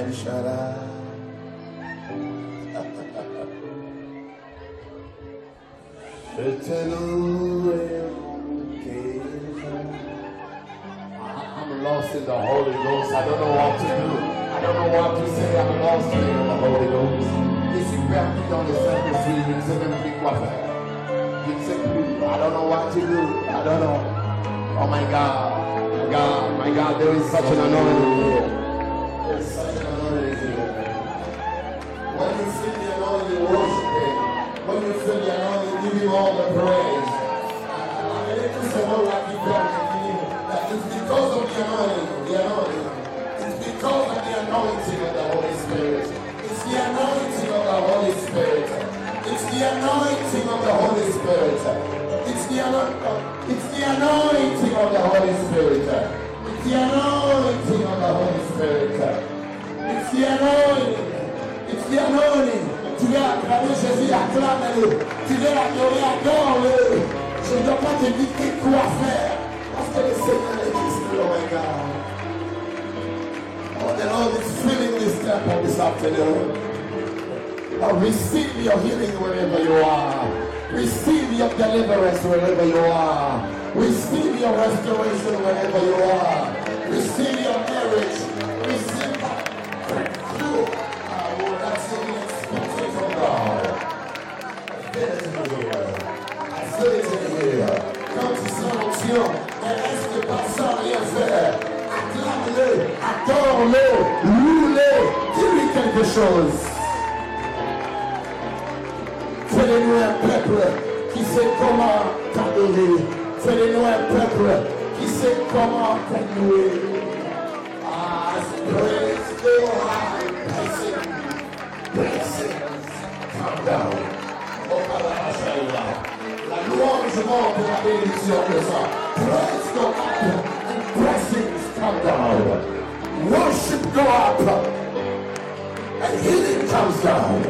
El Shaddai. Je te loue et I'm lost in the Holy Ghost. I don't know what to do. I don't know what to say. I'm lost in the Holy Ghost. Et si perdu dans le Saint-Esprit, je ne sais même plus quoi faire. Je ne sais plus. I don't know what to do. I don't know. Oh my God. My God, there is such an anointing here. There is such an anointing here. When you feel the anointing, worship Him. When you feel the anointing, give Him all the praise. It's because of the anointing. It's because of the anointing of the Holy Spirit. It's the anointing of the Holy Spirit. It's the anointing of the Holy Spirit. It's the anointing of the Holy Spirit. It's the anointing of the Holy Spirit. It's the anointing. It's the anointing. Tu veux acclamer Jésus, acclame-le. Tu veux l'adorer, adore-le. Je ne dois pas te dicter quoi faire. Parce que le Seigneur existe, oh my God. Oh, the Lord is filling this temple this afternoon. Oh, receive your healing wherever you are. Receive your deliverance wherever you are. Receive your restoration wherever you are. Receive your marriage. Receive that breakthrough. That's unexpected from God. I feel it in here. I feel it in here. Quand tu sens l'onction, ne reste pas sans rien faire. Acclame-le, adore-le, loue-le, dis-lui quelque chose. Fais-le-nous un peuple qui sait comment t'adorer. Fais-le-nous un peuple qui sait comment t'adorer. Ah, praise the high, blessings, come down. Oh, la louange monte pour la bénédiction de ça. Praise go up and blessings come down. Worship go up and healing comes down.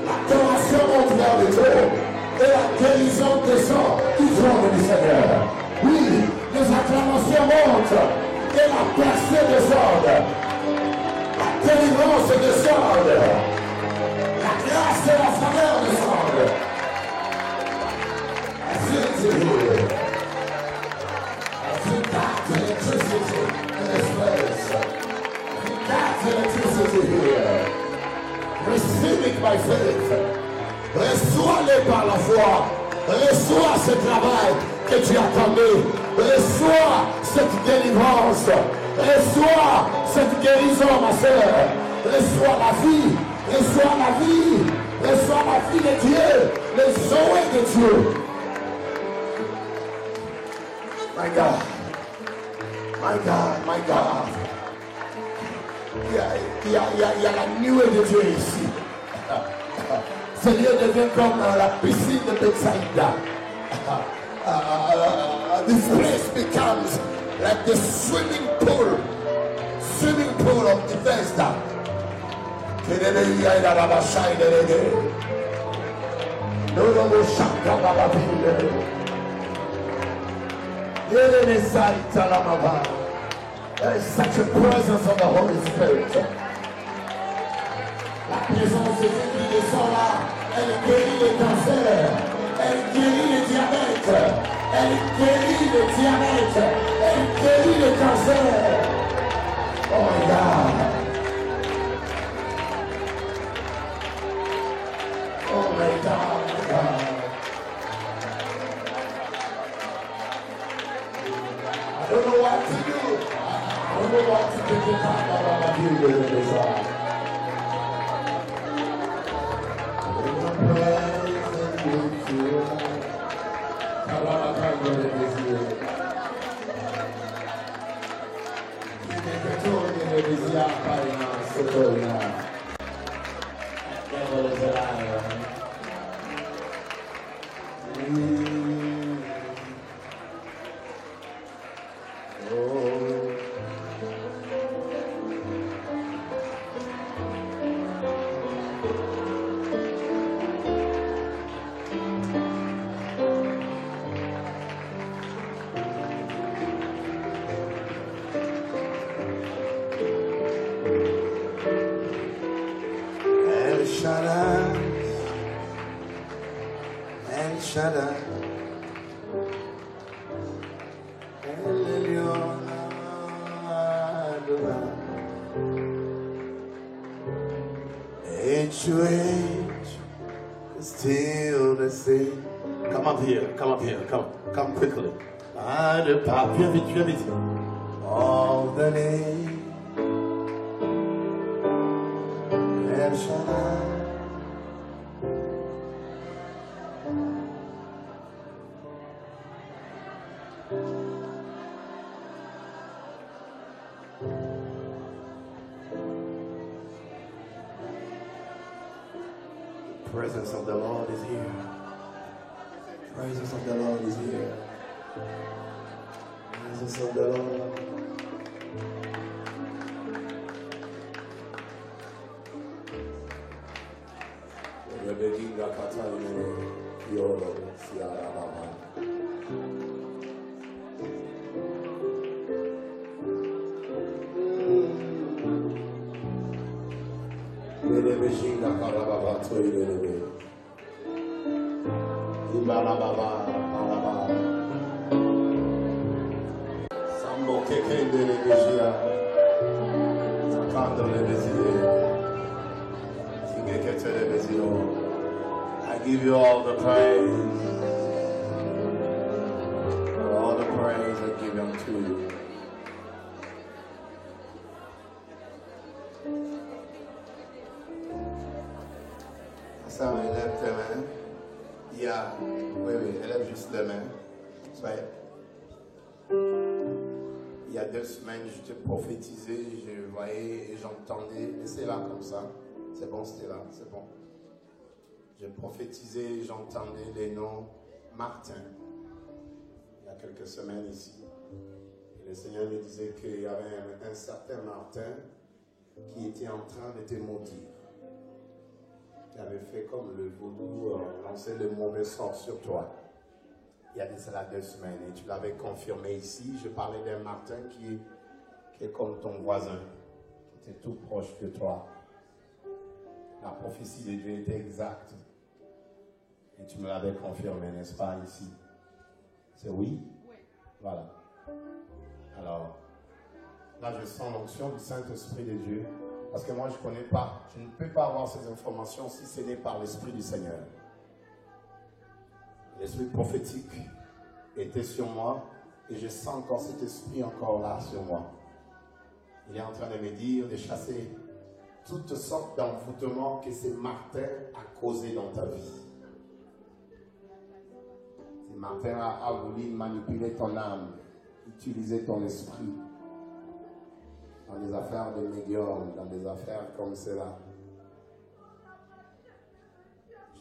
L'adoration monte vers le trône et la guérison descend du trône du Seigneur. Oui, les acclamations montent et la percée descend. La délivrance descend. La grâce et la faveur descendent. I feel it here. I feel that electricity in this place. I feel that electricity here. Receive it by faith. Reçois-le par la foi. Reçois ce travail que tu attendais. Reçois cette délivrance. Reçois cette guérison, ma soeur. Reçois la vie. Reçois la vie. Reçois la vie de Dieu. Le Zoé de Dieu. My God. My God. My God. Il y a la nuée de Dieu ici. Ce lieu devient comme la piscine de Bethsaida. This place becomes like the swimming pool of Bethesda. There is such a presence of the Holy Spirit. La présence de Dieu qui descend là, elle guérit les cancers, elle guérit le diabète, elle guérit le diabète, elle guérit le cancer. Oh my God. Oh my God, my God. I don't know what to do. I don't know what to do. Shaddai. El Elyon Adonai. Age to age, still the same. Come up here, come quickly. Ah, le pape, viens vite. All the name, El Shaddai. The presence of the Lord is here. The presence of the Lord is here. The presence of the Lord. I give you all the praise. All the praise I give unto you. Ça, élève tes mains. Oui, élève juste les mains. Soyez. Il y a 2 semaines, je te prophétisais, je voyais et j'entendais. Laissez là comme ça. C'est bon, c'était là, c'est bon. Je prophétisais, j'entendais les noms Martin. Il y a quelques semaines ici. Et le Seigneur me disait qu'il y avait un certain Martin qui était en train de te maudire. Qui avait fait comme le vaudou, lancer le mauvais sort sur toi. Il y a de cela 2 semaines. Et tu l'avais confirmé ici. Je parlais d'un Martin qui est comme ton voisin, qui était tout proche de toi. La prophétie de Dieu était exacte. Et tu me l'avais confirmé, n'est-ce pas, ici? C'est oui? Oui. Voilà. Alors, là, je sens l'onction du Saint-Esprit de Dieu. Parce que moi, je ne connais pas. Je ne peux pas avoir ces informations si ce n'est par l'Esprit du Seigneur. L'Esprit prophétique était sur moi. Et je sens encore cet esprit encore là sur moi. Il est en train de me dire de chasser toutes sortes d'envoûtements que ce Martin a causé dans ta vie. Ce Martin a voulu manipuler ton âme, utiliser ton esprit dans des affaires de médium, dans des affaires comme cela.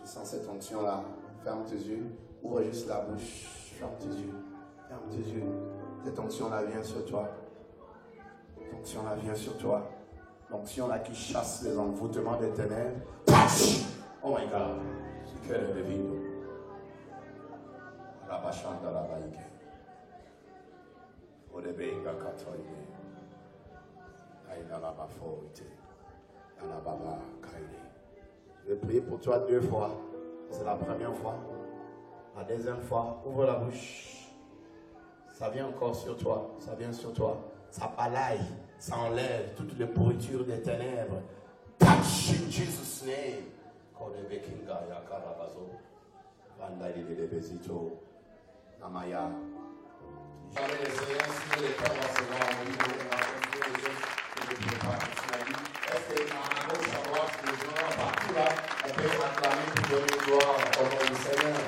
Je sens cette onction-là. Ferme tes yeux, ouvre juste la bouche, ferme tes yeux, ferme tes yeux. Cette onction-là vient sur toi. Cette onction-là vient sur toi. L'onction là qui chasse les envoûtements des ténèbres. Oh my God. Ce cœur est vide. La bachante de la baïque. Au début, il va katoïne. Aïna la bafoïte. Ala baba kaïne. Je vais prier pour toi 2 fois. C'est la première fois. La deuxième fois, ouvre la bouche. Ça vient encore sur toi. Ça vient sur toi. Ça balaye. Ça enlève toutes les pourritures des ténèbres. Touch in Jesus' name. Kodebe kinga ya karabazo. Vandali de bezito. Namaya. Jamais les séances, si les temps vont se voir au niveau de la construction de préparation. Est-ce que à gauche, à droite, les gens partout là, on peut acclamer pour donner gloire au nom du Seigneur.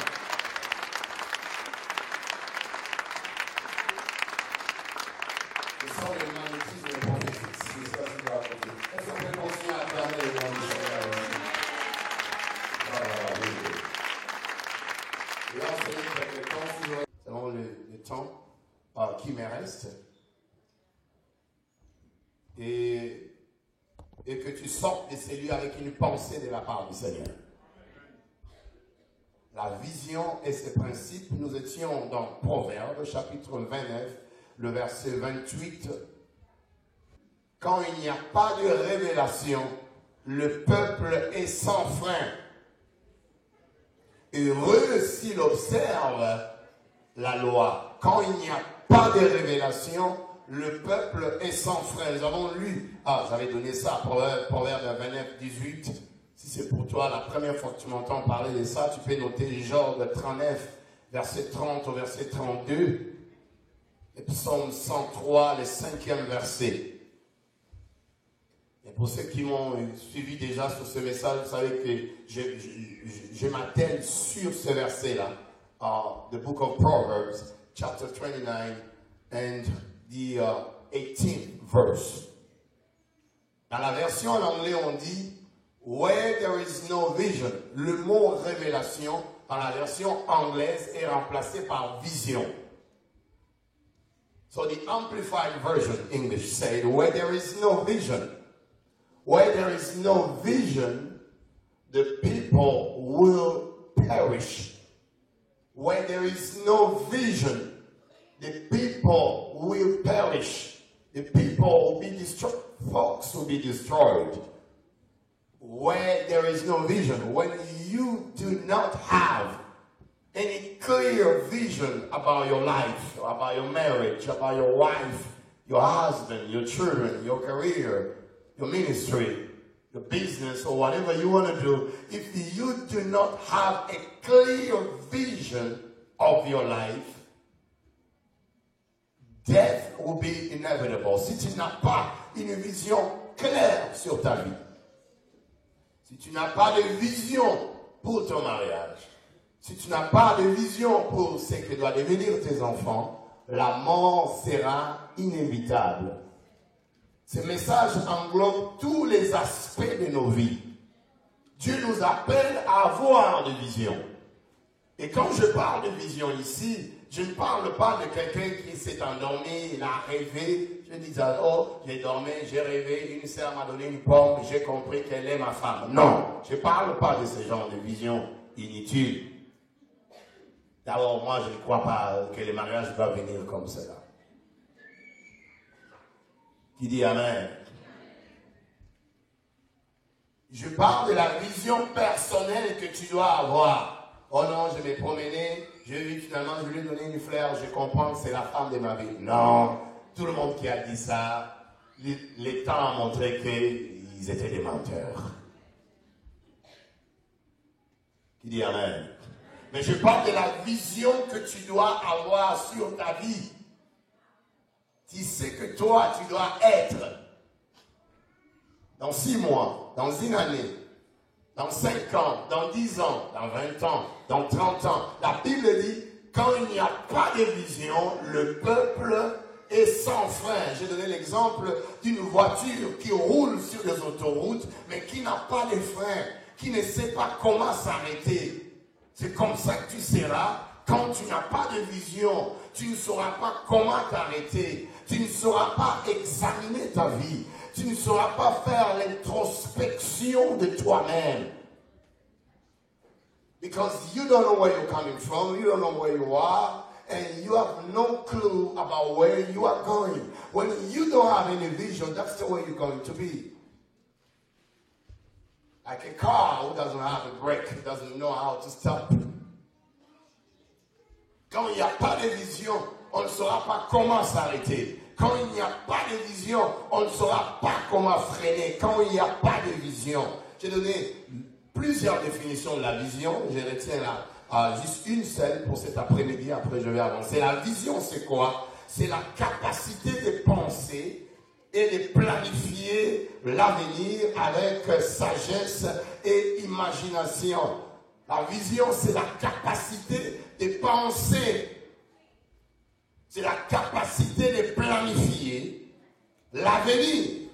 Selon le temps qui me reste, et que tu sortes de celui avec une pensée de la part du Seigneur. La vision et ses principes, nous étions dans Proverbes, chapitre 29, le verset 28. Quand il n'y a pas de révélation, le peuple est sans frein. Heureux s'il observe la loi. Quand il n'y a pas de révélation, le peuple est sans frein. Nous avons lu, j'avais donné ça, Proverbe 29, 18. Si c'est pour toi la première fois que tu m'entends parler de ça, tu peux noter Job 39, verset 30 au verset 32. Et Psaume 103, le 5e verset. Et pour ceux qui m'ont suivi déjà sur ce message, vous savez que je m'attelle sur ce verset-là. The book of Proverbs, chapter 29, and the 18th verse. Dans la version en anglais, on dit Where there is no vision. Le mot révélation, dans la version anglaise, est remplacé par vision. So the Amplified Version, English, said, Where there is no vision. Where there is no vision, the people will perish. Where there is no vision, the people will perish. The people will be destroyed. Folks will be destroyed. Where there is no vision, when you do not have any clear vision about your life, about your marriage, about your wife, your husband, your children, your career, your ministry, your business, or whatever you want to do, if you do not have a clear vision of your life, death will be inevitable. Si tu n'as pas une vision claire sur ta vie, si tu n'as pas de vision pour ton mariage, si tu n'as pas de vision pour ce que doivent devenir tes enfants, la mort sera inévitable. Ce message englobe tous les aspects de nos vies. Dieu nous appelle à avoir des visions. Et quand je parle de vision ici, je ne parle pas de quelqu'un qui s'est endormi, il a rêvé. Je dis, j'ai dormi, j'ai rêvé, une sœur m'a donné une pomme, j'ai compris qu'elle est ma femme. Non, je ne parle pas de ce genre de vision inutile. D'abord, moi, je ne crois pas que le mariage doit venir comme cela. Qui dit Amen? Je parle de la vision personnelle que tu dois avoir. Oh non, je vais promener, je vais finalement, je lui ai donné une fleur, je comprends que c'est la femme de ma vie. Non, tout le monde qui a dit ça, les temps ont montré qu'ils étaient des menteurs. Qui dit Amen? Mais je parle de la vision que tu dois avoir sur ta vie. Tu sais que toi, tu dois être dans 6 mois, dans une année, dans 5 ans, dans 10 ans, dans 20 ans, dans 30 ans. La Bible dit, quand il n'y a pas de vision, le peuple est sans frein. J'ai donné l'exemple d'une voiture qui roule sur les autoroutes, mais qui n'a pas de frein, qui ne sait pas comment s'arrêter. C'est comme ça que tu seras quand tu n'as pas de vision. Tu ne sauras pas comment t'arrêter. Tu ne sauras pas examiner ta vie. Tu ne sauras pas faire l'introspection de toi-même. Because you don't know where you're coming from, you don't know where you are, and you have no clue about where you are going. When you don't have any vision, that's the way you're going to be. Like a car who doesn't have a brake, doesn't know how to stop. Quand il n'y a pas de vision, on ne saura pas comment s'arrêter. Quand il n'y a pas de vision, on ne saura pas comment freiner. Quand il n'y a pas de vision, j'ai donné plusieurs définitions de la vision. Je retiens là juste une seule pour cet après-midi. Après, je vais avancer. La vision, c'est quoi? C'est la capacité de penser et de planifier l'avenir avec sagesse et imagination. La vision, c'est la capacité de penser. C'est la capacité de planifier l'avenir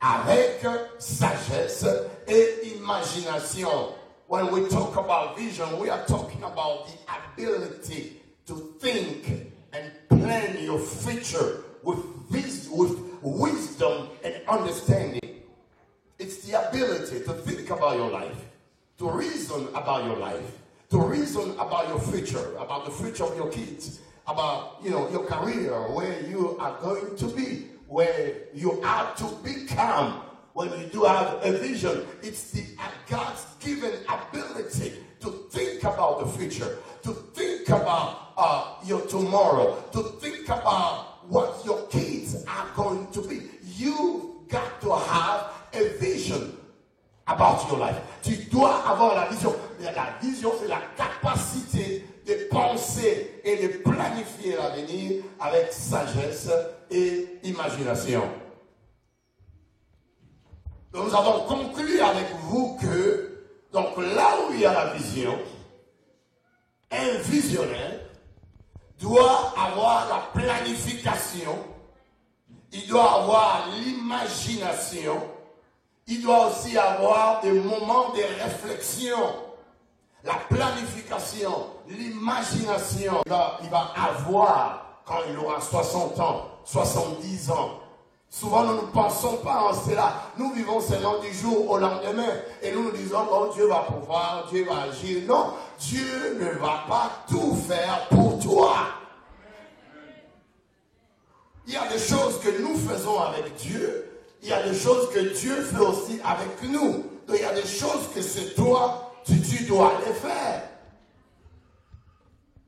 avec sagesse et imagination. When we talk about vision, we are talking about the ability to think and plan your future with wisdom and understanding. It's the ability to think about your life, to reason about your life, to reason about your future, about the future of your kids, about your career, where you are going to be, where you are to become, when you do have a vision, it's the God's given ability to think about the future, to think about your tomorrow, to think about what your kids are going to be. You've got to have a vision about your life. Tu dois avoir la vision. La vision, c'est la capacité de penser et de planifier l'avenir avec sagesse et imagination. Donc, nous avons conclu avec vous que, donc là où il y a la vision, un visionnaire doit avoir la planification, il doit avoir l'imagination, il doit aussi avoir des moments de réflexion. La planification, l'imagination, il va avoir quand il aura 60 ans, 70 ans. Souvent, nous ne pensons pas en cela. Nous vivons seulement du jour au lendemain. Et nous nous disons, oh, Dieu va pouvoir, Dieu va agir. Non, Dieu ne va pas tout faire pour toi. Il y a des choses que nous faisons avec Dieu. Il y a des choses que Dieu fait aussi avec nous. Donc, il y a des choses que c'est toi, tu dois les faire.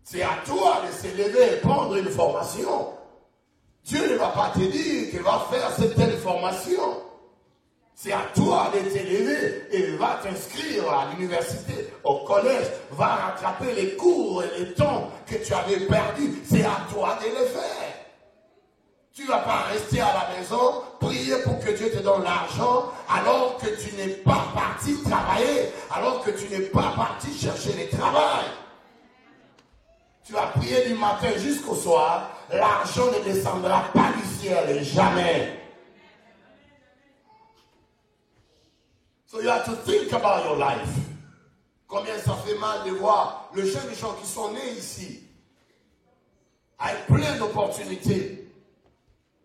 C'est à toi de se lever et prendre une formation. Dieu ne va pas te dire qu'il va faire cette telle formation. C'est à toi de t'élever et va t'inscrire à l'université, au collège, va rattraper les cours et les temps que tu avais perdus. C'est à toi de les faire. Tu ne vas pas rester à la maison, prier pour que Dieu te donne l'argent, alors que tu n'es pas parti travailler, alors que tu n'es pas parti chercher le travail. Tu vas prier du matin jusqu'au soir, l'argent ne descendra pas du ciel, jamais. So you have to think about your life. Combien ça fait mal de voir les jeunes gens qui sont nés ici, avec plein d'opportunités,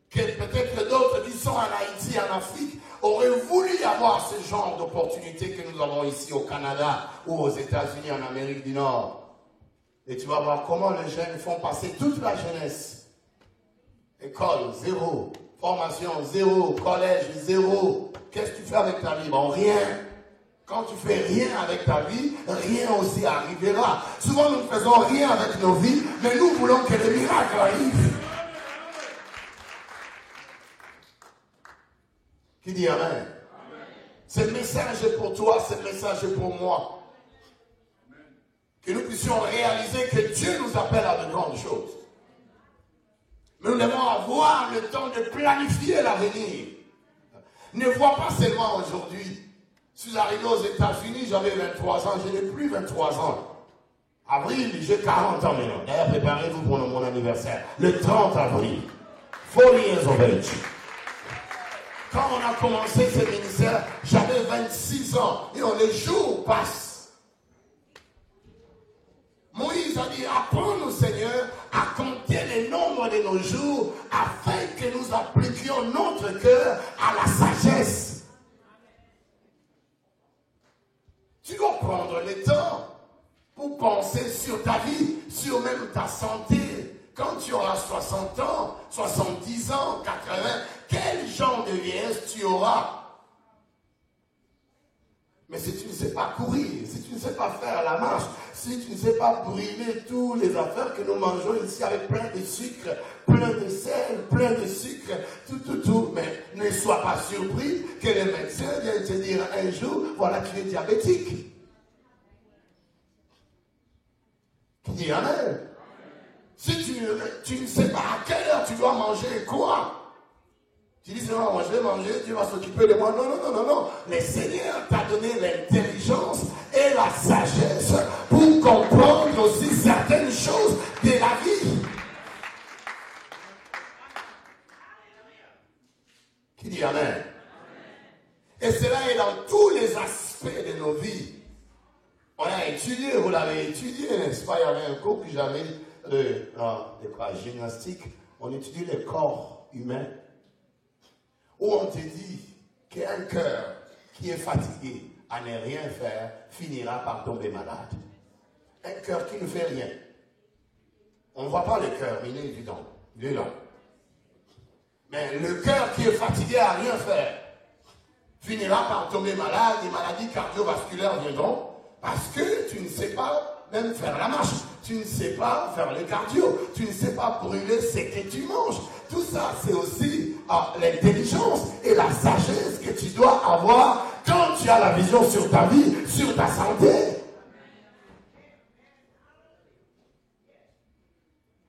que peut-être d'autres qui sont en Haïti, en Afrique, auraient voulu avoir ce genre d'opportunités que nous avons ici au Canada ou aux États-Unis, en Amérique du Nord. Et tu vas voir comment les jeunes font passer toute la jeunesse. École, zéro. Formation, zéro. Collège, zéro. Qu'est-ce que tu fais avec ta vie? Bon, rien. Quand tu fais rien avec ta vie, rien aussi arrivera. Souvent, nous ne faisons rien avec nos vies, mais nous voulons que les miracles arrivent. Qui dit Amen? Amen. Ce message est pour toi, ce message est pour moi. Que nous puissions réaliser que Dieu nous appelle à de grandes choses. Mais nous devons avoir le temps de planifier l'avenir. Ne vois pas seulement aujourd'hui. Je suis arrivé aux États-Unis, j'avais 23 ans, je n'ai plus 23 ans. Avril, j'ai 40 ans maintenant. D'ailleurs, préparez-vous pour mon anniversaire. Le 30 avril. 40 years of age. Quand on a commencé ce ministère, j'avais 26 ans. Et les jours passent. Moïse a dit, apprends-nous, Seigneur, à compter le nombre de nos jours afin que nous appliquions notre cœur à la sagesse. Tu dois prendre le temps pour penser sur ta vie, sur même ta santé. Quand tu auras 60 ans, 70 ans, 80, quel genre de vieillesse tu auras? Mais si tu ne sais pas courir, si tu ne sais pas faire la marche, si tu ne sais pas brûler toutes les affaires que nous mangeons ici avec plein de sucre, plein de sel, plein de sucre, tout, mais ne sois pas surpris que le médecin vienne te dire un jour, voilà, tu es diabétique. Tu dis Amen. Si tu ne sais pas à quelle heure tu dois manger quoi, tu dis seulement, moi je vais manger, Dieu va s'occuper de moi. Non. Le Seigneur t'a donné l'intelligence et la sagesse pour comprendre aussi certaines choses de la vie. Qui dit Amen? Et cela est dans tous les aspects de nos vies. On a étudié, vous l'avez étudié, n'est-ce pas? Il y avait un cours que j'avais de gymnastique. On étudie le corps humain. Où on te dit qu'un cœur qui est fatigué à ne rien faire finira par tomber malade. Un cœur qui ne fait rien. On ne voit pas le cœur, mais il est évident. Il est là. Mais le cœur qui est fatigué à rien faire, finiras par tomber malade, des maladies cardiovasculaires viendront, parce que tu ne sais pas même faire la marche, tu ne sais pas faire le cardio, tu ne sais pas brûler ce que tu manges. Tout ça, c'est aussi l'intelligence et la sagesse que tu dois avoir quand tu as la vision sur ta vie, sur ta santé.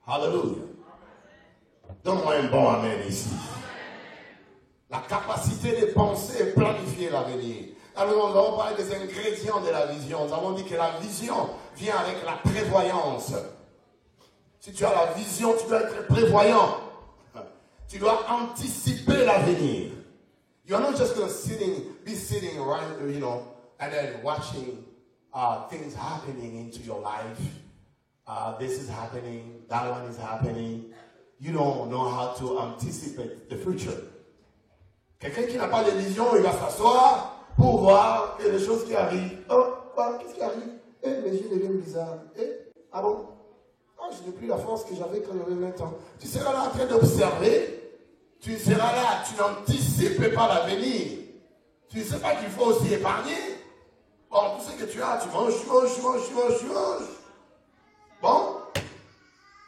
Alléluia. Donne-moi un bon amen ici. La capacité de penser et planifier l'avenir. Alors, nous avons parlé des ingrédients de la vision. Nous avons dit que la vision vient avec la prévoyance. Si tu as la vision, tu dois être prévoyant. Tu dois anticiper l'avenir. You're not just going to be sitting around, and then watching things happening into your life. This is happening, that one is happening. You don't know how to anticipate the future. Quelqu'un qui n'a pas de vision, il va s'asseoir pour voir les choses qui arrivent. Oh, qu'est-ce qui arrive? Mes yeux deviennent bizarres. Ah bon? Je n'ai plus la force que j'avais quand j'avais 20 ans. Tu seras là en train d'observer. Tu seras là, tu n'anticipes pas l'avenir. Tu ne sais pas qu'il faut aussi épargner. Bon, tout ce que tu as, tu manges. Bon.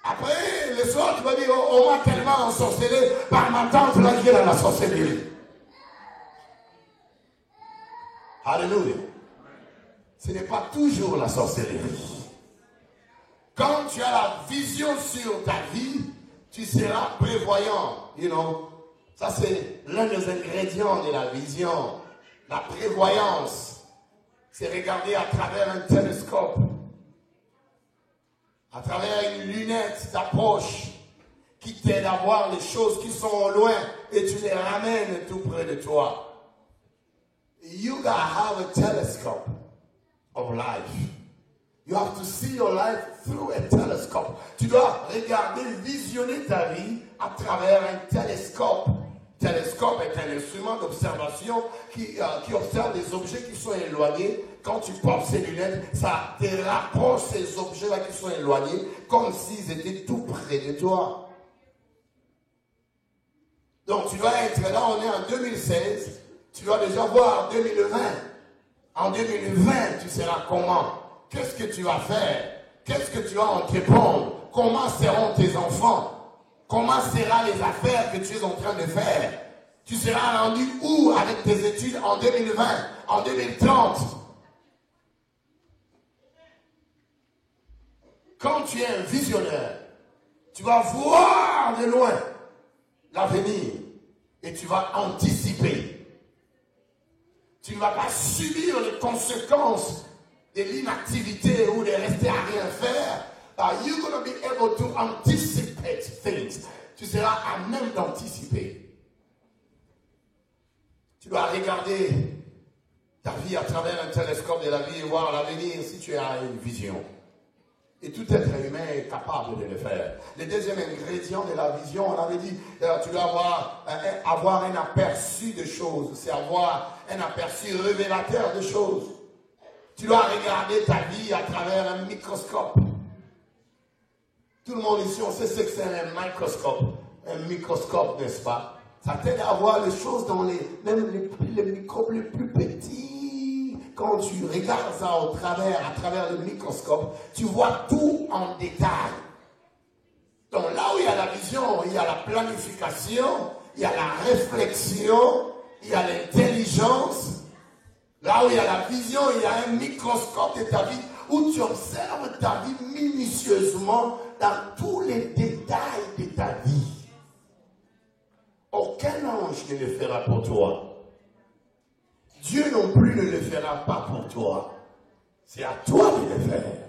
Après, le soir, tu vas dire, on m'a tellement ensorcelé par ma tante là qui est dans la sorcellerie. Alléluia. Ce n'est pas toujours la sorcellerie. Quand tu as la vision sur ta vie, tu seras prévoyant. Ça c'est l'un des ingrédients de la vision. La prévoyance, c'est regarder à travers un télescope, à travers une lunette d'approche qui t'aide à voir les choses qui sont au loin et tu les ramènes tout près de toi. You gotta have a telescope of life. You have to see your life through a telescope. Tu dois regarder, visionner ta vie à travers un télescope. Télescope est un instrument d'observation qui observe des objets qui sont éloignés. Quand tu portes ces lunettes, ça te rapproche ces objets-là qui sont éloignés, comme s'ils étaient tout près de toi. Donc tu dois être là, on est en 2016. Tu dois déjà voir 2020. En 2020, tu seras comment? Qu'est-ce que tu vas faire? Qu'est-ce que tu vas entreprendre? Comment seront tes enfants? Comment seront les affaires que tu es en train de faire? Tu seras rendu où avec tes études en 2020, en 2030? Quand tu es un visionnaire, tu vas voir de loin l'avenir et tu vas anticiper. Tu ne vas pas subir les conséquences de l'inactivité ou de rester à rien faire. You're going to be able to anticipate things. Tu seras à même d'anticiper. Tu dois regarder ta vie à travers un télescope de la vie et voir l'avenir si tu as une vision. Et tout être humain est capable de le faire. Le deuxième ingrédient de la vision, on avait dit, tu dois avoir un aperçu de choses. C'est avoir un aperçu révélateur de choses. Tu dois regarder ta vie à travers un microscope. Tout le monde ici, on sait ce que c'est un microscope. Un microscope, n'est-ce pas? Ça t'aide à voir les choses dans même les microbes les plus petits. Quand tu regardes ça à travers le microscope, tu vois tout en détail. Donc là où il y a la vision, il y a la planification, il y a la réflexion, il y a l'intelligence. Là où il y a la vision, il y a un microscope de ta vie où tu observes ta vie minutieusement dans tous les détails de ta vie. Aucun ange ne le fera pour toi. Dieu non plus ne le fera pas pour toi. C'est à toi de le faire.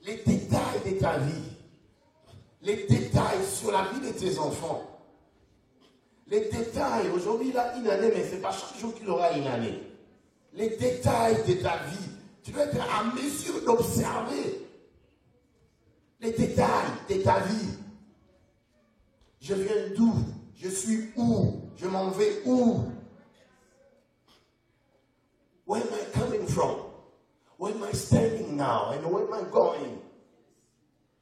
Les détails de ta vie. Les détails sur la vie de tes enfants. Les détails. Aujourd'hui, il a une année, mais ce n'est pas chaque jour qu'il aura une année. Les détails de ta vie. Tu dois être à mesure d'observer les détails de ta vie. Je viens d'où? Je suis où? Je m'en vais où? Where am I coming from? Where am I standing now? And where am I going?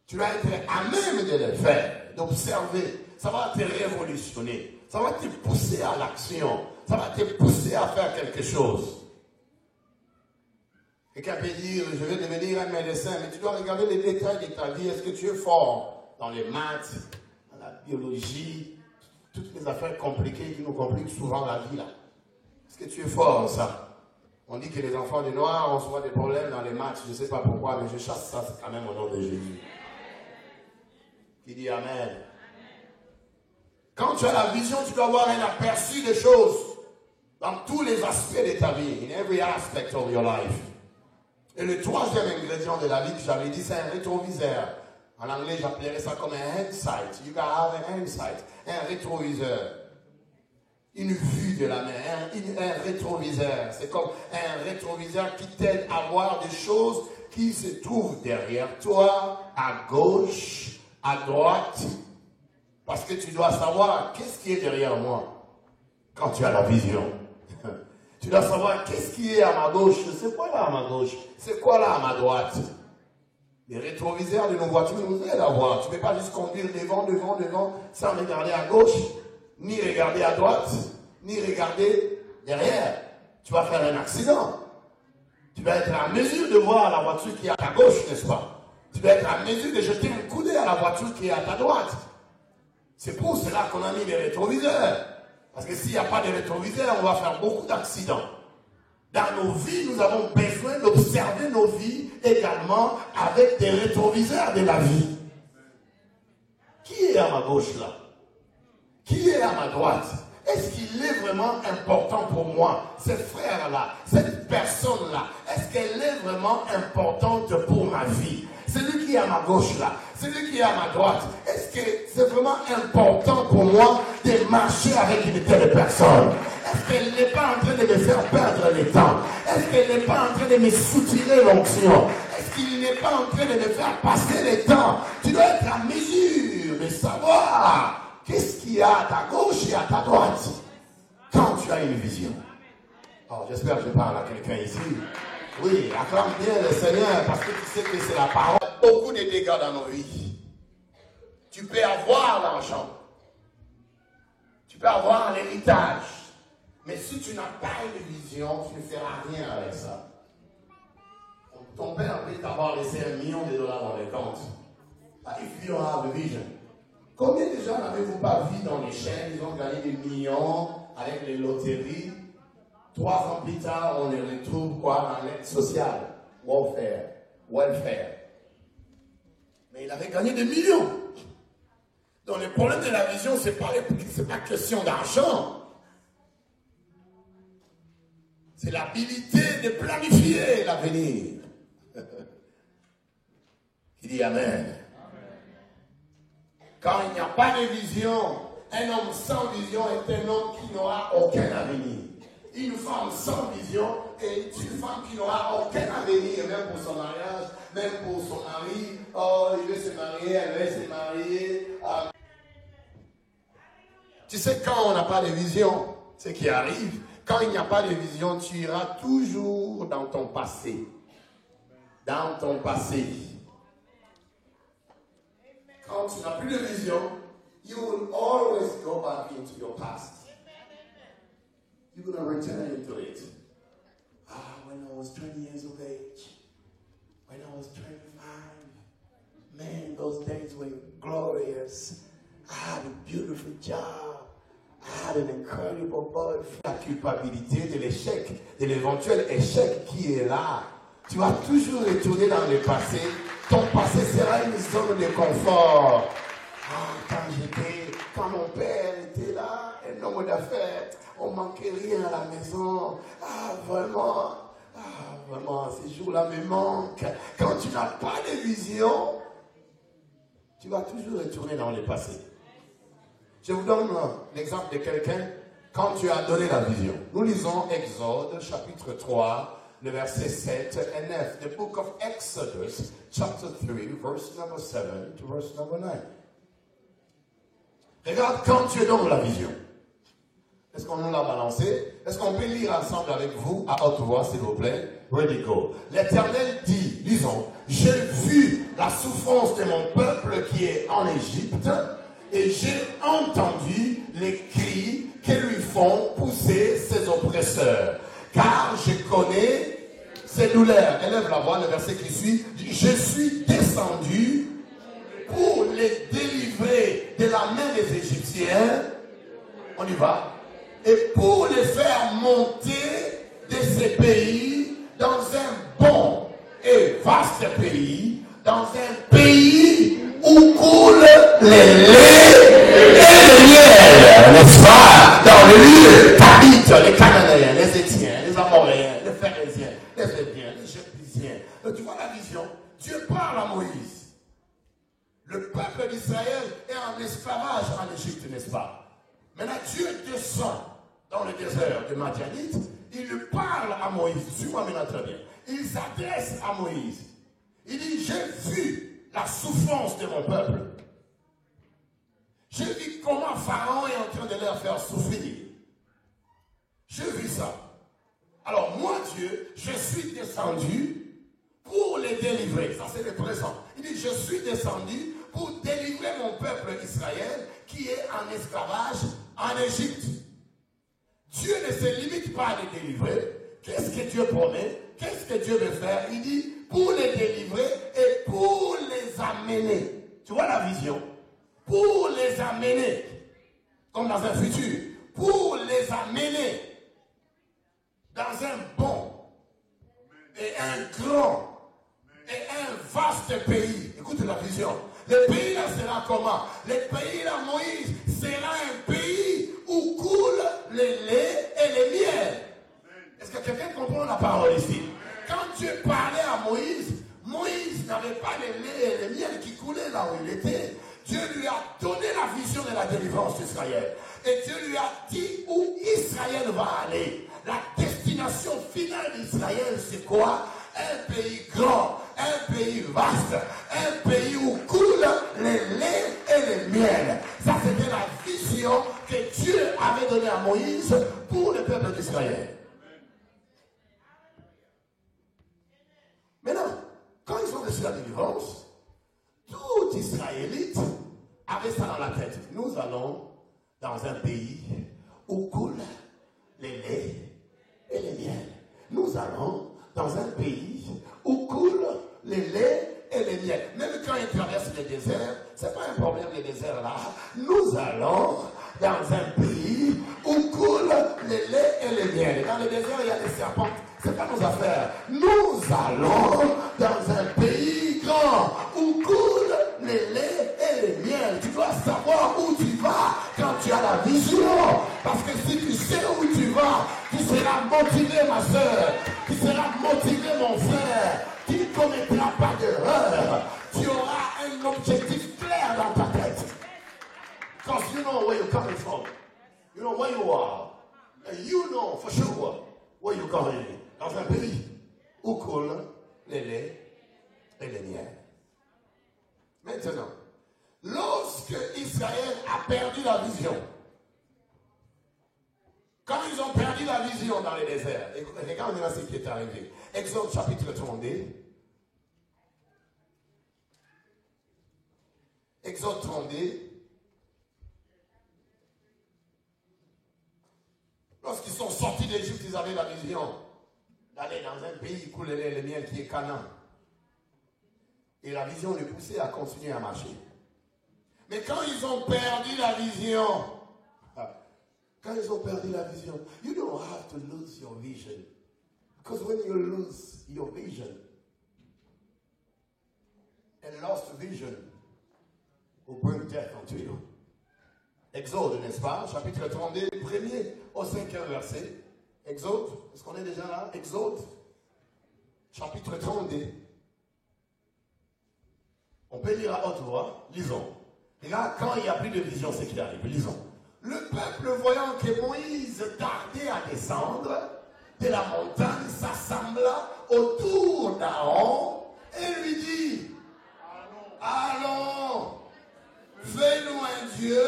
Tu vas être à même de le faire, d'observer. Ça va te révolutionner. Ça va te pousser à l'action. Ça va te pousser à faire quelque chose. Quelqu'un peut dire, je vais devenir un médecin, mais tu dois regarder les détails de ta vie. Est-ce que tu es fort dans les maths, dans la biologie, toutes les affaires compliquées qui nous compliquent souvent la vie là? Est-ce que tu es fort en ça? On dit que les enfants des Noirs ont souvent des problèmes dans les maths. Je ne sais pas pourquoi, mais je chasse ça quand même au nom de Jésus. Qui dit Amen. Quand tu as la vision, tu dois avoir un aperçu des choses dans tous les aspects de ta vie, in every aspect of your life. Et le troisième ingrédient de la vie que j'avais dit, c'est un rétroviseur. En anglais, j'appellerais ça comme un hindsight. You gotta have an hindsight. Un rétroviseur. Une vue de la main, un rétroviseur. C'est comme un rétroviseur qui t'aide à voir des choses qui se trouvent derrière toi, à gauche, à droite. Parce que tu dois savoir qu'est-ce qui est derrière moi quand tu as la vision. Tu dois savoir qu'est-ce qui est à ma gauche. C'est quoi là à ma gauche? C'est quoi là à ma droite? Les rétroviseurs de nos voitures nous aident à voir. Tu ne peux pas juste conduire devant, sans regarder à gauche, ni regarder à droite, ni regarder derrière. Tu vas faire un accident. Tu vas être en mesure de voir la voiture qui est à ta gauche, n'est-ce pas? Tu vas être en mesure de jeter un coup d'œil à la voiture qui est à ta droite. C'est pour cela qu'on a mis les rétroviseurs. Parce que s'il n'y a pas de rétroviseurs, on va faire beaucoup d'accidents. Dans nos vies, nous avons besoin d'observer nos vies également avec des rétroviseurs de la vie. Qui est à ma gauche là? Qui est à ma droite? Est-ce qu'il est vraiment important pour moi? Ce frère-là, cette personne-là, est-ce qu'elle est vraiment importante pour ma vie? Celui qui est à ma gauche là, celui qui est à ma droite, est-ce que c'est vraiment important pour moi de marcher avec une telle personne? Est-ce qu'elle n'est pas en train de me faire perdre le temps? Est-ce qu'elle n'est pas en train de me soutirer l'onction? Est-ce qu'il n'est pas en train de me faire passer le temps? Tu dois être en mesure de savoir qu'est-ce qu'il y a à ta gauche et à ta droite quand tu as une vision. Oh, j'espère que je parle à quelqu'un ici. Oui, acclame bien le Seigneur parce que tu sais que c'est la parole. Beaucoup de dégâts dans nos vies. Tu peux avoir l'argent. Tu peux avoir un héritage. Mais si tu n'as pas une vision, tu ne feras rien avec ça. Ton père peut t'avoir laissé $1 million dans les comptes. If you don't have a vision. Combien de gens n'avez-vous pas vu dans les chaînes, ils ont gagné des millions avec les loteries? 3 ans plus tard, on les retrouve quoi dans l'aide sociale, welfare. Mais il avait gagné des millions. Donc le problème de la vision, c'est pas question d'argent. C'est l'habilité de planifier l'avenir. Qui dit Amen. Quand il n'y a pas de vision, un homme sans vision est un homme qui n'aura aucun avenir. Une femme sans vision est une femme qui n'aura aucun avenir, même pour son mariage, même pour son mari. Oh, il veut se marier, elle veut se marier. Tu sais, quand on n'a pas de vision, ce qui arrive, quand il n'y a pas de vision, tu iras toujours dans ton passé. Dans ton passé. Quand tu n'as plus de vision, you will always go back into your past. You're going to return into it. When I was 20 years of age, when I was 25, man, those days were glorious. I had a beautiful job. I had an incredible boyfriend. La culpabilité de l'échec, de l'éventuel échec qui est là. Tu vas toujours retourner dans le passé. Ton passé sera une zone de confort. Quand mon père était là, un homme d'affaires, on ne manquait rien à la maison. Vraiment, ces jours-là me manquent. Quand tu n'as pas de vision, tu vas toujours retourner dans le passé. Je vous donne l'exemple de quelqu'un quand tu as donné la vision. Nous lisons Exode, chapitre 3, le verset 7 et 9. The book of Exodus, chapter 3, verse number 7 to verse number 9. Regarde quand tu donnes la vision. Est-ce qu'on nous l'a balancé? Est-ce qu'on peut lire ensemble avec vous à haute voix, s'il vous plaît? Ready, go. L'Éternel dit, lisons, j'ai vu la souffrance de mon peuple qui est en Égypte et j'ai entendu les cris que lui font pousser ses oppresseurs. Car je connais ses douleurs. Élève la voix, le verset qui suit. Je suis descendu pour les délivrer de la main des Égyptiens. On y va. Et pour les faire monter de ces pays dans un bon et vaste pays, dans un pays où coulent les laits et le miel, n'est-ce pas? Dans le lieu qu'habitent les Cananéens, les Étiens, les Amoréens, les Phérésiens, les Hébriens, les Jébusiens. Tu vois la vision? Dieu parle à Moïse. Le peuple d'Israël est en esclavage en Égypte, n'est-ce pas? Maintenant, Dieu descend dans le désert de Madianite. Il lui parle à Moïse. Suis-moi maintenant très bien. Il s'adresse à Moïse. Il dit, j'ai vu la souffrance de mon peuple. J'ai vu comment Pharaon est en train de leur faire souffrir. J'ai vu ça. Alors moi, Dieu, je suis descendu pour les délivrer. Ça, c'est le présent. Il dit, je suis descendu pour délivrer mon peuple Israël qui est en esclavage en Égypte. Dieu ne se limite pas à les délivrer. Qu'est-ce que Dieu promet? Qu'est-ce que Dieu veut faire? Il dit, pour les délivrer et pour les amener. Tu vois la vision? Pour les amener, comme dans un futur, pour les amener dans un bon et un grand et un vaste pays. Écoute la vision. Le pays là sera comment? Le pays là, Moïse, sera un pays où coulent les laits et les miels. Est-ce que quelqu'un comprend la parole ici? Quand Dieu parlait à Moïse, Moïse n'avait pas les laits et les miels qui coulaient là où il était. Dieu lui a donné la vision de la délivrance d'Israël. Et Dieu lui a dit où Israël va aller. La destination finale d'Israël, c'est quoi? Un pays grand, un pays vaste, un pays où coulent les laits et les miels. Ça, c'était la vision que Dieu avait donnée à Moïse pour le peuple d'Israël. Maintenant, quand ils ont reçu la délivrance, tout Israélite avait ça dans la tête. Nous allons dans un pays où coulent les laits et les miels. Nous allons dans un pays où coulent les laits et les miels. Même quand ils traversent le désert, ce n'est pas un problème le désert là. Nous allons dans un pays où coulent les laits et les miels. Dans le désert, il y a des serpents. Ce n'est pas nos affaires. Nous allons dans un pays grand où coulent les laits et les miels. Tu dois savoir où tu vas quand tu as la vision. Parce que si tu sais où tu vas, tu seras motivé, ma soeur. Tu seras motivé, mon frère. Tu ne commettras pas d'erreur. Tu auras un objectif clair dans ta tête. Because you know where you're coming from. You know where you are. And you know for sure where you're going. Dans un pays où coulent les laits et les miels. Maintenant, lorsque Israël a perdu la vision, quand ils ont perdu la vision dans les déserts, regarde maintenant ce qui est arrivé. Exode chapitre 32. Exode 32. Lorsqu'ils sont sortis d'Égypte, ils avaient la vision d'aller dans un pays où coulait le miel qui est Canaan. Et la vision les poussait à continuer à marcher. Mais quand ils ont perdu la vision, you don't have to lose your vision. Because when you lose your vision, a lost vision will bring death unto you. Exode, n'est-ce pas? Chapitre 32, 1er au 5e verset. Exode, est-ce qu'on est déjà là? Exode, chapitre 32. On peut lire à haute voix. Lisons. Là, quand il n'y a plus de vision, c'est qui arrive. Lisons. Le peuple, voyant que Moïse tardait à descendre de la montagne, s'assembla autour d'Aaron et lui dit, allons, fais-nous un Dieu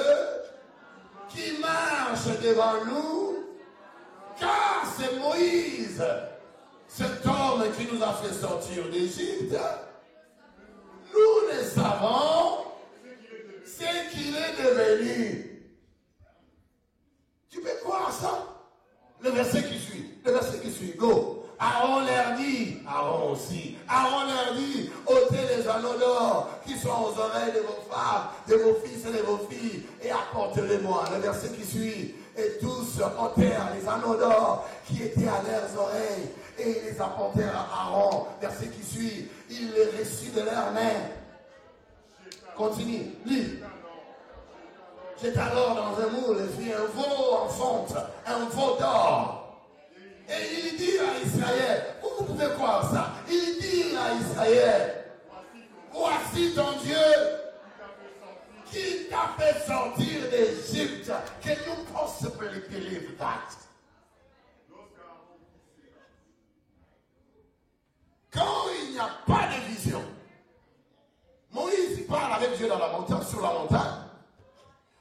qui marche devant nous, car c'est Moïse, cet homme qui nous a fait sortir d'Égypte. Nous ne savons ce qu'il est devenu. Tu peux Le verset qui suit, go. Aaron leur dit, Aaron aussi, Aaron leur dit, ôtez les anneaux d'or qui sont aux oreilles de vos femmes, de vos fils et de vos filles, et apportez-les-moi. Le verset qui suit, et tous ôtèrent les anneaux d'or qui étaient à leurs oreilles, et ils les apportèrent à Aaron. Verset qui suit, il les reçut de leurs mains. Continue, lis. J'étais alors dans un moule et fit un veau en fonte, un veau d'or. Et il dit à Israël, vous pouvez croire ça, il dit à Israël, voici ton Dieu qui t'a fait sortir d'Égypte. Can you possibly believe that? Quand il n'y a pas de vision, Moïse il parle avec Dieu dans la montagne, sur la montagne.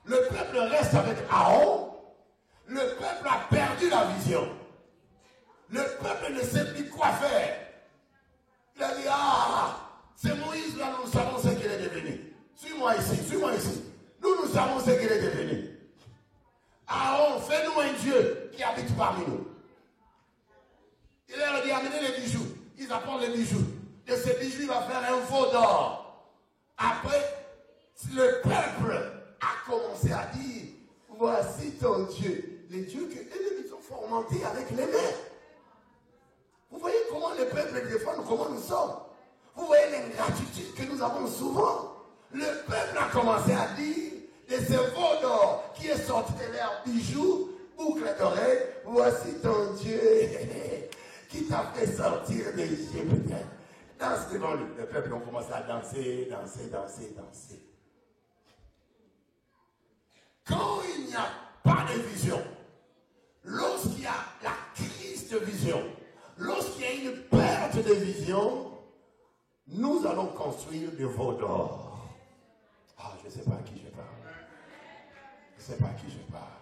Le peuple reste avec Aaron. Le peuple a perdu la vision. Le peuple ne sait plus quoi faire. Il a dit, c'est Moïse là, nous savons ce qu'il est devenu. Suis-moi ici. Nous savons ce qu'il est devenu. Aaron, fais-nous un Dieu qui habite parmi nous. Il leur dit, amenez les bijoux. Ils apportent les bijoux. De ces bijoux, il va faire un veau d'or. Après, le peuple a commencé à dire, voici ton Dieu. Les dieux que eux ont fomentés avec les mains. Vous voyez comment le peuple défend, comment nous sommes. Vous voyez l'ingratitude que nous avons souvent. Le peuple a commencé à dire, de ce veau d'or qui est sorti de leurs bijoux, boucle d'oreille, voici ton Dieu qui t'a fait sortir d'Égypte. Danse devant lui. Le peuple a commencé à danser. Quand il n'y a pas de vision, lorsqu'il y a la crise de vision, lorsqu'il y a une perte de vision, nous allons construire des veaux d'or. Je ne sais pas à qui je parle.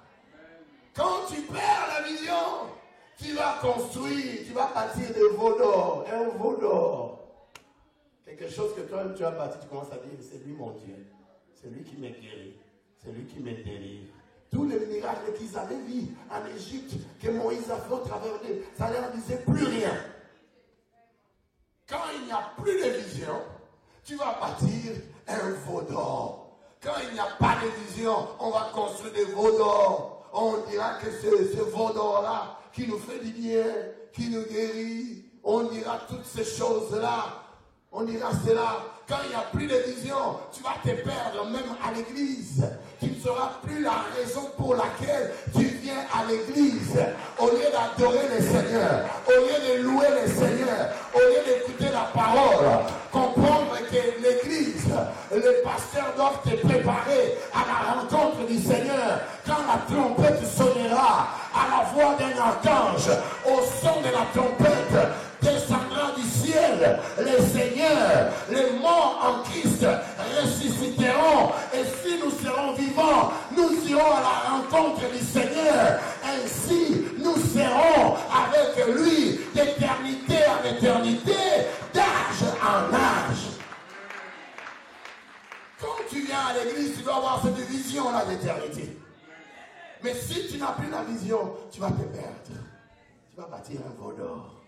Quand tu perds la vision, tu vas construire, tu vas bâtir des veaux d'or, un veau d'or. Quelque chose que toi tu as bâti, tu commences à dire, c'est lui mon Dieu, c'est lui qui m'a guéri, c'est lui qui m'a délivré. Tous les miracles qu'ils avaient vus en Égypte, que Moïse a fait au travers d'eux, ça ne leur disait plus rien. Quand il n'y a plus de vision, tu vas bâtir un veau d'or. Quand il n'y a pas de vision, on va construire des veaux d'or. On dira que c'est ce veau d'or-là qui nous fait du bien, qui nous guérit. On dira toutes ces choses-là. On dira cela. Quand il n'y a plus de vision, tu vas te perdre même à l'église. Tu ne sauras plus la raison pour laquelle tu viens à l'église. Au lieu d'adorer le Seigneur, au lieu de louer le Seigneur, au lieu d'écouter la parole, comprendre que l'église, le pasteur doit te préparer à la rencontre du Seigneur. Quand la trompette sonnera, à la voix d'un archange, au son de la trompette, descendra du ciel, le Seigneur, les morts en Christ ressusciteront, et si nous serons vivants, nous irons à la rencontre du Seigneur. Ainsi, nous serons avec lui d'éternité en éternité, d'âge en âge. Quand tu viens à l'église, tu dois avoir cette vision-là d'éternité. Mais si tu n'as plus la vision, tu vas te perdre. Tu vas bâtir un veau d'or.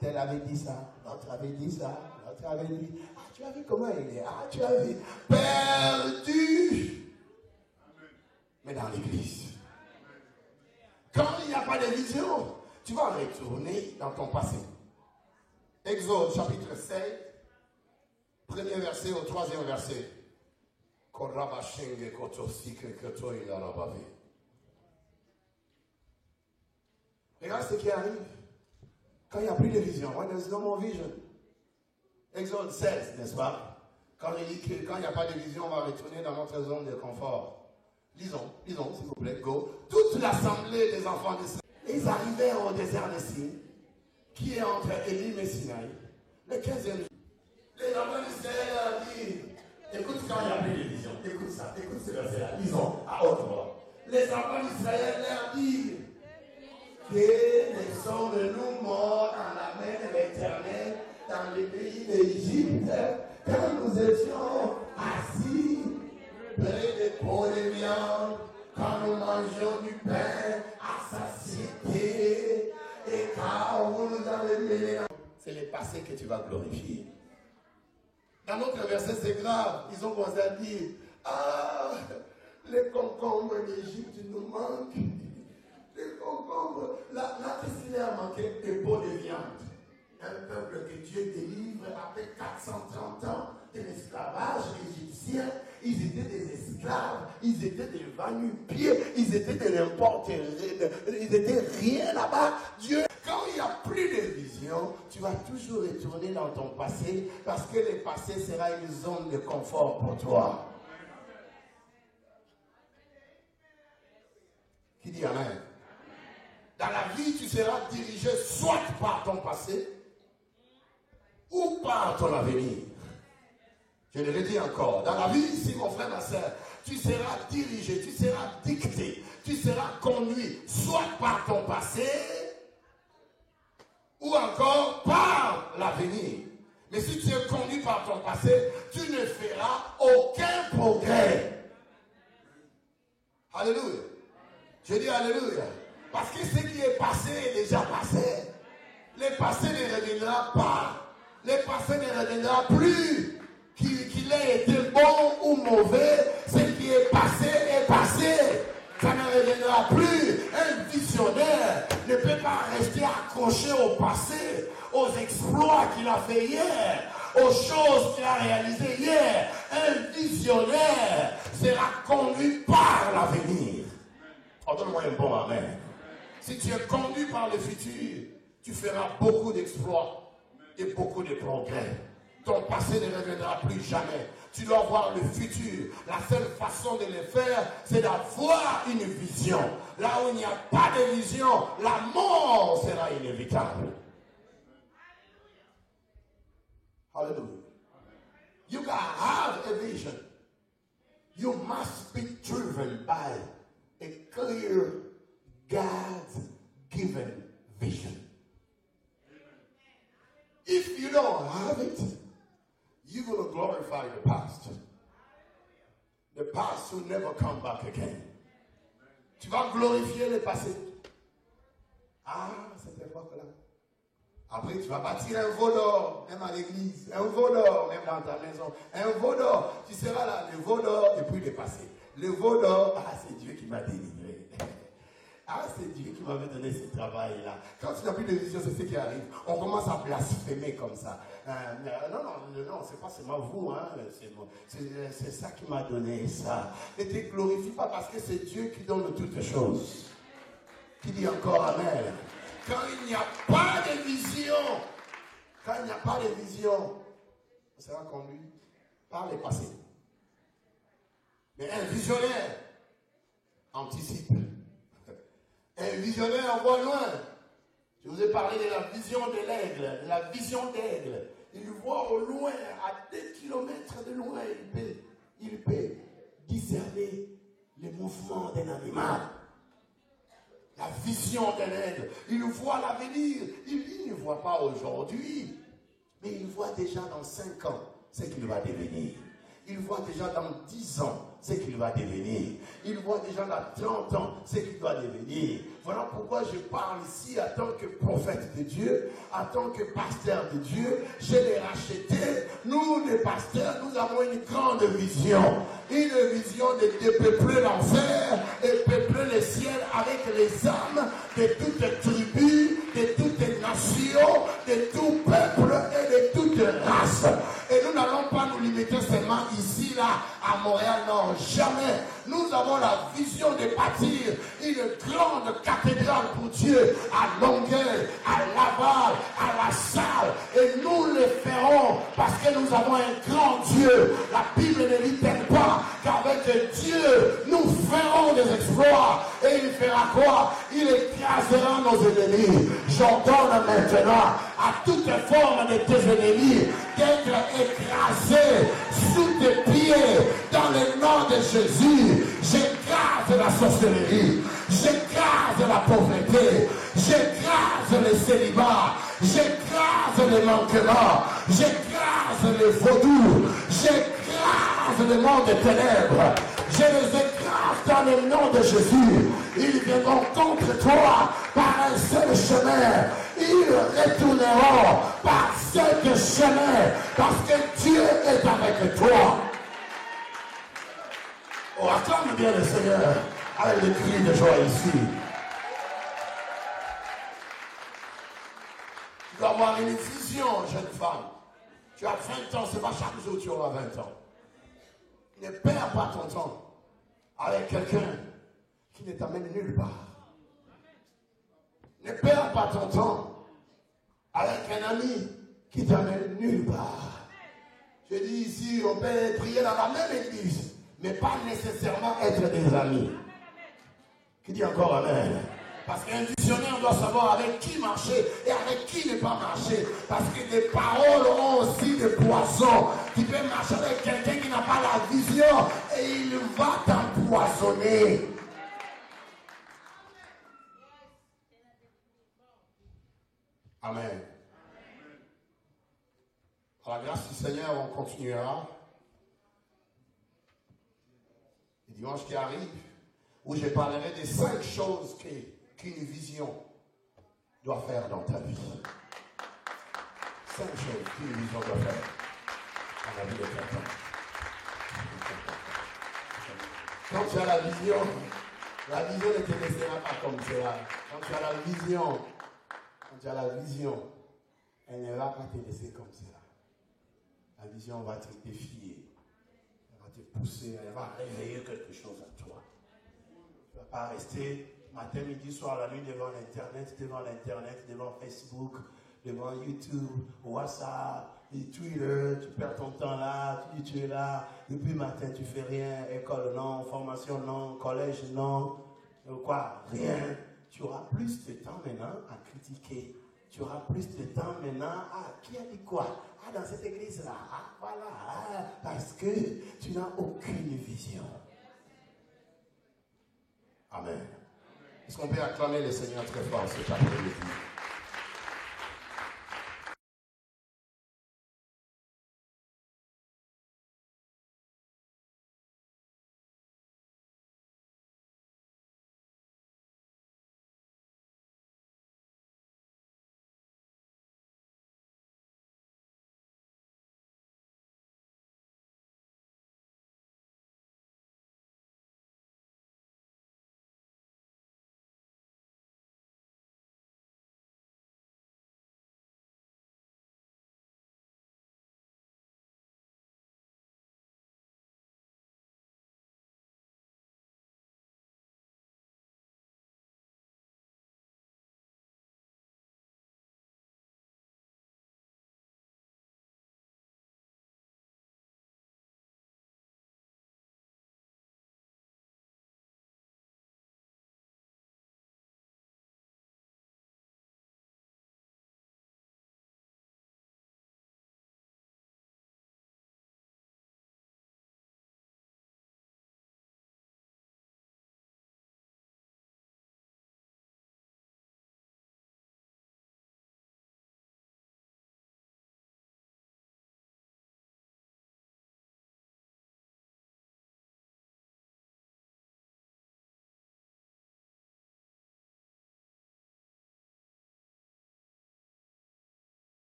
Tel avait dit ça, l'autre avait dit ça, l'autre avait dit, tu as vu comment il est, tu as vu, perdu. Mais dans l'église, quand il n'y a pas de vision, tu vas retourner dans ton passé. Exode chapitre 7, premier verset au troisième verset. Regarde ce qui arrive. Quand il n'y a plus de vision, when there's no more vision. Exode 16, n'est-ce pas? Quand il dit que quand il n'y a pas de vision, on va retourner dans notre zone de confort. Lisons, s'il vous plaît, go. Toute l'assemblée des enfants d'Israël, ils arrivèrent au désert de Sin, qui est entre Élim et Sinaï, le 15e jour. Les enfants d'Israël leur disent, écoute quand il n'y a plus de vision, écoute ça, écoute ce verset-là, lisons à haute voix. Les enfants d'Israël leur disent, que ne sommes-nous morts dans la main de l'Éternel dans le pays d'Égypte quand nous étions assis près des pots de viande, quand nous mangions du pain à satiété C'est le passé que tu vas glorifier. Dans notre verset, c'est grave. Ils ont commencé à dire, ah, les concombres d'Égypte nous manquent. Les concombres, là, qu'est-ce qu'il a manqué? Des pots de viande. Un peuple que Dieu délivre après 430 ans de l'esclavage égyptien. Ils étaient des esclaves, ils étaient des va-nu-pieds, ils étaient de n'importe, ils étaient rien là-bas. Dieu, quand il n'y a plus de vision, tu vas toujours retourner dans ton passé parce que le passé sera une zone de confort pour toi. Qui dit amen? Dans la vie, tu seras dirigé soit par ton passé ou par ton avenir. Je le redis encore. Dans la vie, ici, mon frère, ma soeur, tu seras dirigé, tu seras dicté, tu seras conduit soit par ton passé ou encore par l'avenir. Mais si tu es conduit par ton passé, tu ne feras aucun progrès. Alléluia. Je dis alléluia. Parce que ce qui est passé est déjà passé. Le passé ne reviendra pas. Le passé ne reviendra plus. Qu'il ait été bon ou mauvais, ce qui est passé est passé. Ça ne reviendra plus. Un visionnaire ne peut pas rester accroché au passé, aux exploits qu'il a fait hier, aux choses qu'il a réalisées hier. Un visionnaire sera conduit par l'avenir. Oh, donne-moi un bon amen. Si tu es conduit par le futur, tu feras beaucoup d'exploits et beaucoup de progrès. Ton passé ne reviendra plus jamais. Tu dois voir le futur. La seule façon de le faire, c'est d'avoir une vision. Là où il n'y a pas de vision, la mort sera inévitable. Hallelujah. You gotta have a vision. You must be driven by a clear, God-given vision. If you don't have it, you're going to glorify the past. The past will never come back again. Tu vas glorifier le passé. Ah, cette époque-là. Après, tu vas bâtir un veau d'or, même à l'église. Un veau d'or, même dans ta maison. Un veau d'or. Tu seras là, le veau d'or, et puis le passé. Le veau d'or, ah, c'est Dieu qui m'a délivré. Ah, c'est Dieu qui m'avait donné ce travail-là. Quand tu n'as plus de vision, c'est ce qui arrive. On commence à blasphémer comme ça. Non, c'est pas seulement vous, hein. C'est ça qui m'a donné ça. Ne te glorifie pas parce que c'est Dieu qui donne toutes choses. Qui dit encore amen. Quand il n'y a pas de vision, on sera conduit par le passé. Mais un visionnaire anticipe. Un visionnaire voit loin. Je vous ai parlé de la vision de l'aigle, de la vision d'aigle. Il voit au loin, à 2 kilomètres de loin, il peut discerner les mouvements d'un animal. La vision de l'aigle. Il voit l'avenir. Il ne voit pas aujourd'hui, mais il voit déjà dans 5 ans ce qu'il va devenir. Il voit déjà dans 10 ans ce qu'il va devenir. Il voit déjà dans 30 ans ce qu'il va devenir. Voilà pourquoi je parle ici en tant que prophète de Dieu, en tant que pasteur de Dieu. Je l'ai racheté. Nous, les pasteurs, nous avons une grande vision. Une vision de dépeupler l'enfer et peupler le ciel avec les âmes de toutes tribus, de toutes nations, de tout peuple et de toute race. Et nous n'allons pas nous limiter seulement ici, là, à Montréal, non, jamais. Nous avons la vision de bâtir une grande cathédrale pour Dieu à Longueuil, à Laval, à La Salle. Et nous le ferons parce que nous avons un grand Dieu. La Bible ne dit pas qu'avec Dieu, nous ferons des exploits. Et il fera quoi? Il écrasera nos ennemis. J'ordonne maintenant à toute forme de tes ennemis d'être écrasés sous tes pieds dans le nom de Jésus. J'écrase la sorcellerie, j'écrase la pauvreté, j'écrase le célibat, j'écrase les manquements, j'écrase les vaudous, j'écrase le monde des ténèbres. Je les écrase dans le nom de Jésus. Ils viendront contre toi par un seul chemin. Ils retourneront par ce chemin parce que Dieu est avec toi. Oh, acclame bien le Seigneur avec des cris de joie ici. Tu dois avoir une vision, jeune femme. Tu as 20 ans, c'est pas chaque jour que tu auras 20 ans. Ne perds pas ton temps avec quelqu'un qui ne t'amène nulle part. Ne perds pas ton temps avec un ami qui t'amène nulle part. Je dis ici, on peut prier dans la même église, mais pas nécessairement être des amis. Qui dit encore amen? Parce qu'un visionnaire doit savoir avec qui marcher et avec qui ne pas marcher. Parce que des paroles ont aussi des poisons. Tu peux marcher avec quelqu'un qui n'a pas la vision et il va t'empoisonner. Amen. À la grâce du Seigneur, on continuera. Le dimanche qui arrive, où je parlerai des 5 choses qu'une vision doit faire dans ta vie. 5 choses qu'une vision doit faire dans la vie de quelqu'un. Quand tu as la vision ne te laissera pas comme cela. Quand tu as la vision, elle ne va pas te laisser comme cela. La vision va te défier. Elle va te pousser, elle va réveiller quelque chose à toi. Tu ne vas pas rester matin, midi, soir, la nuit devant l'Internet, devant Facebook, devant YouTube, WhatsApp, et Twitter. Tu perds ton temps là, tu dis tu es là. Depuis matin, tu fais rien. École, non. Formation, non. Collège, non. Quoi? Rien. Tu auras plus de temps maintenant à critiquer. Tu auras plus de temps maintenant à qui a dit quoi? Ah, dans cette église-là. Ah, voilà. Ah, parce que tu n'as aucune vision. Amen. Est-ce qu'on peut acclamer le Seigneur très fort cet après-midi?